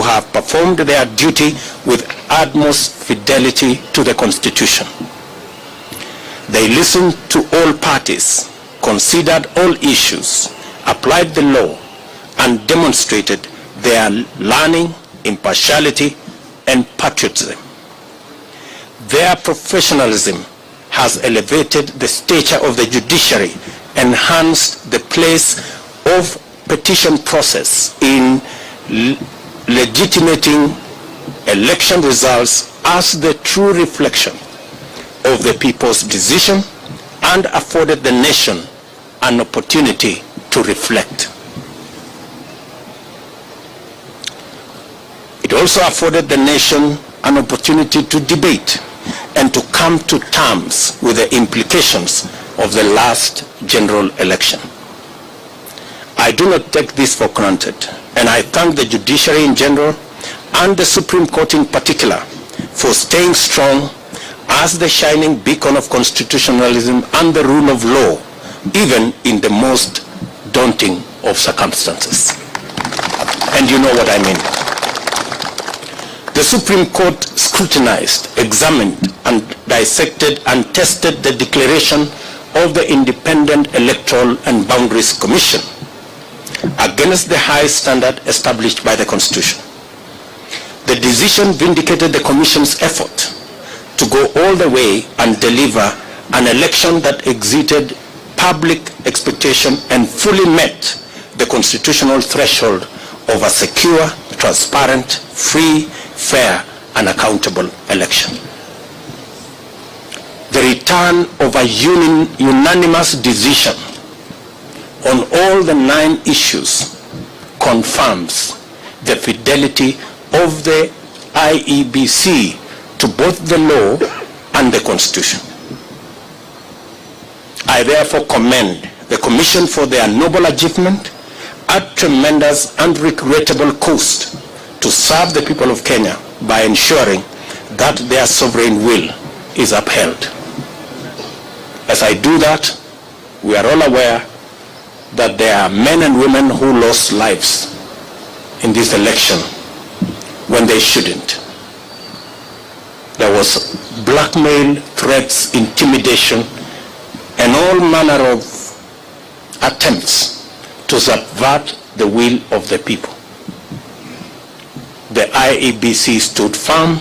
have performed their duty with utmost fidelity to the Constitution. They listened to all parties, considered all issues, applied the law, and demonstrated their learning, impartiality, and patriotism. Their professionalism has elevated the stature of the judiciary, enhanced the place of petition process in legitimating election results as the true reflection of the people's decision, and afforded the nation an opportunity to reflect. It also afforded the nation an opportunity to debate and to come to terms with the implications of the last general election. I do not take this for granted, and I thank the judiciary in general and the Supreme Court in particular for staying strong as the shining beacon of constitutionalism and the rule of law, even in the most daunting of circumstances. And you know what I mean. The Supreme Court scrutinized, examined, and dissected and tested the declaration of the Independent Electoral and Boundaries Commission against the high standard established by the Constitution. The decision vindicated the Commission's effort to go all the way and deliver an election that exceeded public expectation and fully met the constitutional threshold of a secure, transparent, free, fair, and accountable election. The return of a unanimous decision on all the 9 issues confirms the fidelity of the IEBC to both the law and the Constitution. I therefore commend the Commission for their noble achievement at tremendous and regrettable cost to serve the people of Kenya by ensuring that their sovereign will is upheld. As I do that, we are all aware that there are men and women who lost lives in this election when they shouldn't. There was blackmail, threats, intimidation, and all manner of attempts to subvert the will of the people. The IEBC stood firm.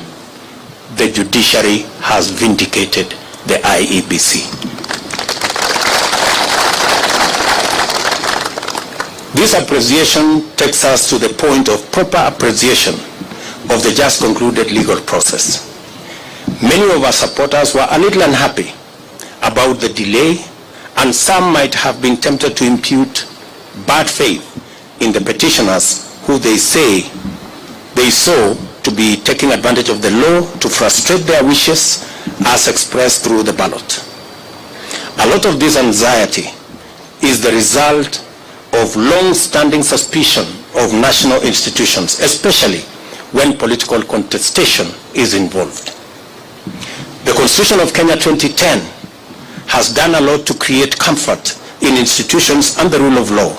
The judiciary has vindicated the IEBC. This appreciation takes us to the point of proper appreciation of the just concluded legal process. Many of our supporters were a little unhappy about the delay, and some might have been tempted to impute bad faith in the petitioners who they say they saw to be taking advantage of the law to frustrate their wishes as expressed through the ballot. A lot of this anxiety is the result of long-standing suspicion of national institutions, especially when political contestation is involved. The Constitution of Kenya 2010 has done a lot to create comfort in institutions and the rule of law,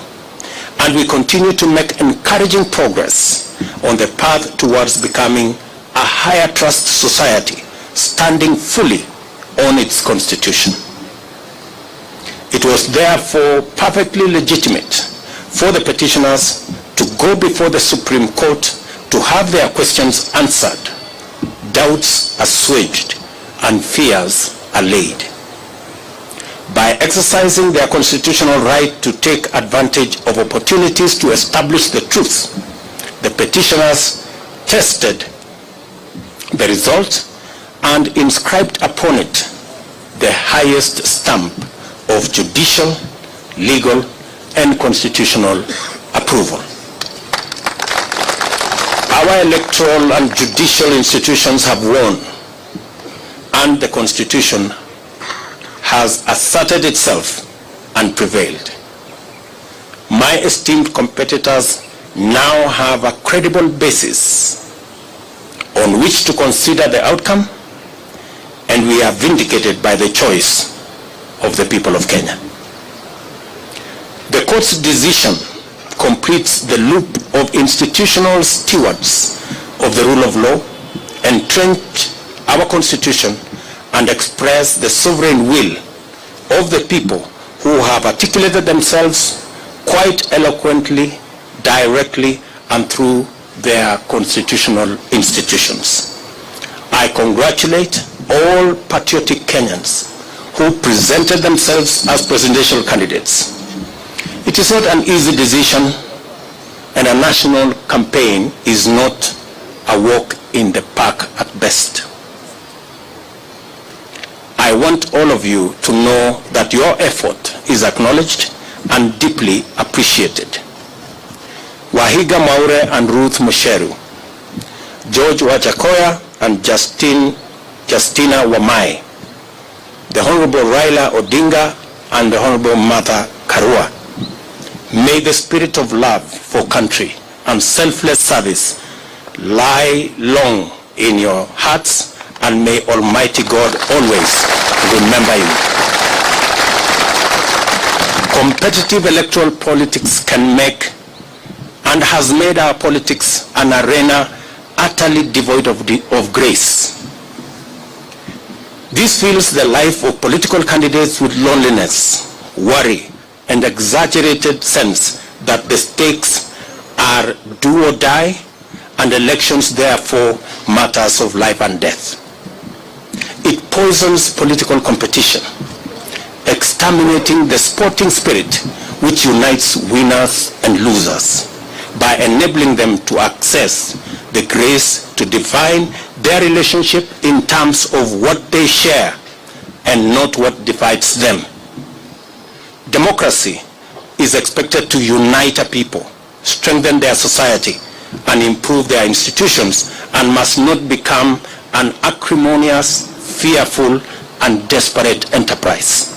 and we continue to make encouraging progress on the path towards becoming a higher trust society, standing fully on its constitution. It was therefore perfectly legitimate for the petitioners to go before the Supreme Court to have their questions answered, doubts assuaged, and fears allayed. By exercising their constitutional right to take advantage of opportunities to establish the truth, the petitioners tested the result and inscribed upon it the highest stamp of judicial, legal, and constitutional approval. Our electoral and judicial institutions have won, and the Constitution has asserted itself and prevailed. My esteemed competitors now have a credible basis on which to consider the outcome, and we are vindicated by the choice of the people of Kenya. The court's decision completes the loop of institutional stewards of the rule of law, entrench our constitution, and express the sovereign will of the people who have articulated themselves quite eloquently, directly, and through their constitutional institutions. I congratulate all patriotic Kenyans who presented themselves as presidential candidates. It is not an easy decision, and a national campaign is not a walk in the park at best. I want all of you to know that your effort is acknowledged and deeply appreciated. Wahiga Maure and Ruth Musheru, George Wajakoya and Justina Wamai, the Honorable Raila Odinga and the Honorable Martha Karua. May the spirit of love for country and selfless service lie long in your hearts, and may Almighty God always remember you. Competitive electoral politics can make and has made our politics an arena utterly devoid of grace. This fills the life of political candidates with loneliness, worry, and exaggerated sense that the stakes are do or die, and elections therefore matters of life and death. It poisons political competition, exterminating the sporting spirit which unites winners and losers by enabling them to access the grace to define their relationship in terms of what they share and not what divides them. Democracy is expected to unite a people, strengthen their society, and improve their institutions, and must not become an acrimonious, fearful, and desperate enterprise.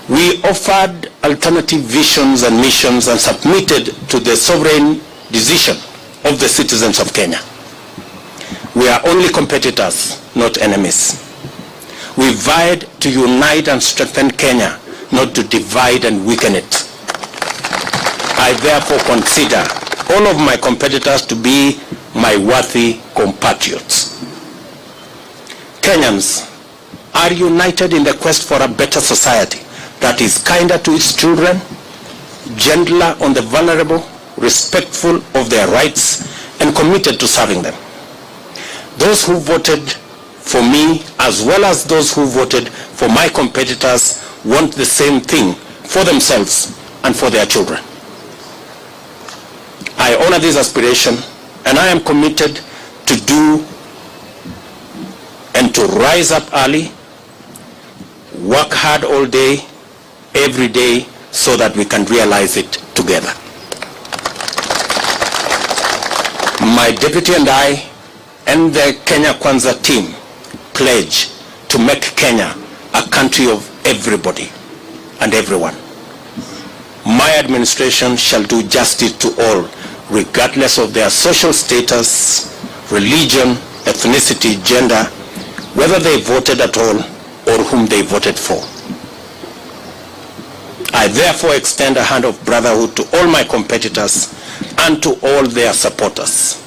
We offered alternative visions and missions and submitted to the sovereign decision of the citizens of Kenya. We are only competitors, not enemies. We vied to unite and strengthen Kenya, not to divide and weaken it. I therefore consider all of my competitors to be my worthy compatriots. Kenyans are united in the quest for a better society that is kinder to its children, gentler on the vulnerable, respectful of their rights, and committed to serving them. Those who voted for me, as well as those who voted for my competitors, want the same thing for themselves and for their children. I honor this aspiration, and I am committed to do and to rise up early, work hard all day, every day, so that we can realize it together. My deputy and I and the Kenya Kwanza team pledge to make Kenya a country of everybody and everyone. My administration shall do justice to all, regardless of their social status, religion, ethnicity, gender, whether they voted at all or whom they voted for. I therefore extend a hand of brotherhood to all my competitors and to all their supporters.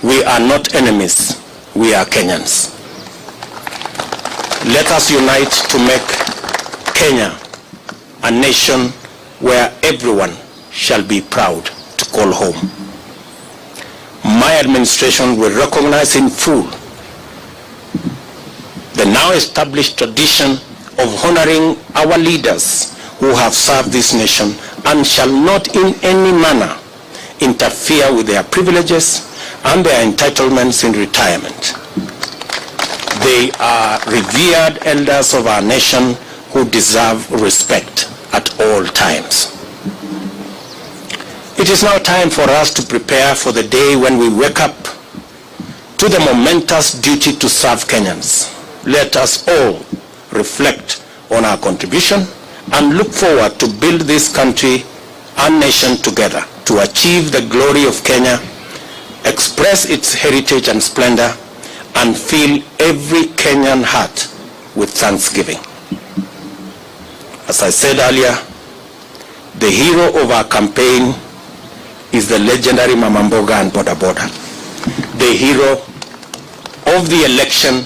We are not enemies, we are Kenyans. Let us unite to make Kenya a nation where everyone shall be proud to call home. My administration will recognize in full the now established tradition of honoring our leaders who have served this nation, and shall not in any manner interfere with their privileges and their entitlements in retirement. They are revered elders of our nation who deserve respect at all times. It is now time for us to prepare for the day when we wake up to the momentous duty to serve Kenyans. Let us all reflect on our contribution and look forward to build this country and nation together to achieve the glory of Kenya, express its heritage and splendor, and fill every Kenyan heart with thanksgiving. As I said earlier, the hero of our campaign is the legendary Mama Mboga and Boda Boda. The hero of the election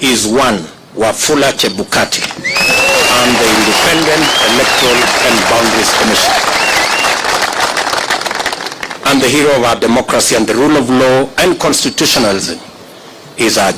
is one Wafula Chebukati and the Independent Electoral and Boundaries Commission. And the hero of our democracy and the rule of law and constitutionalism is our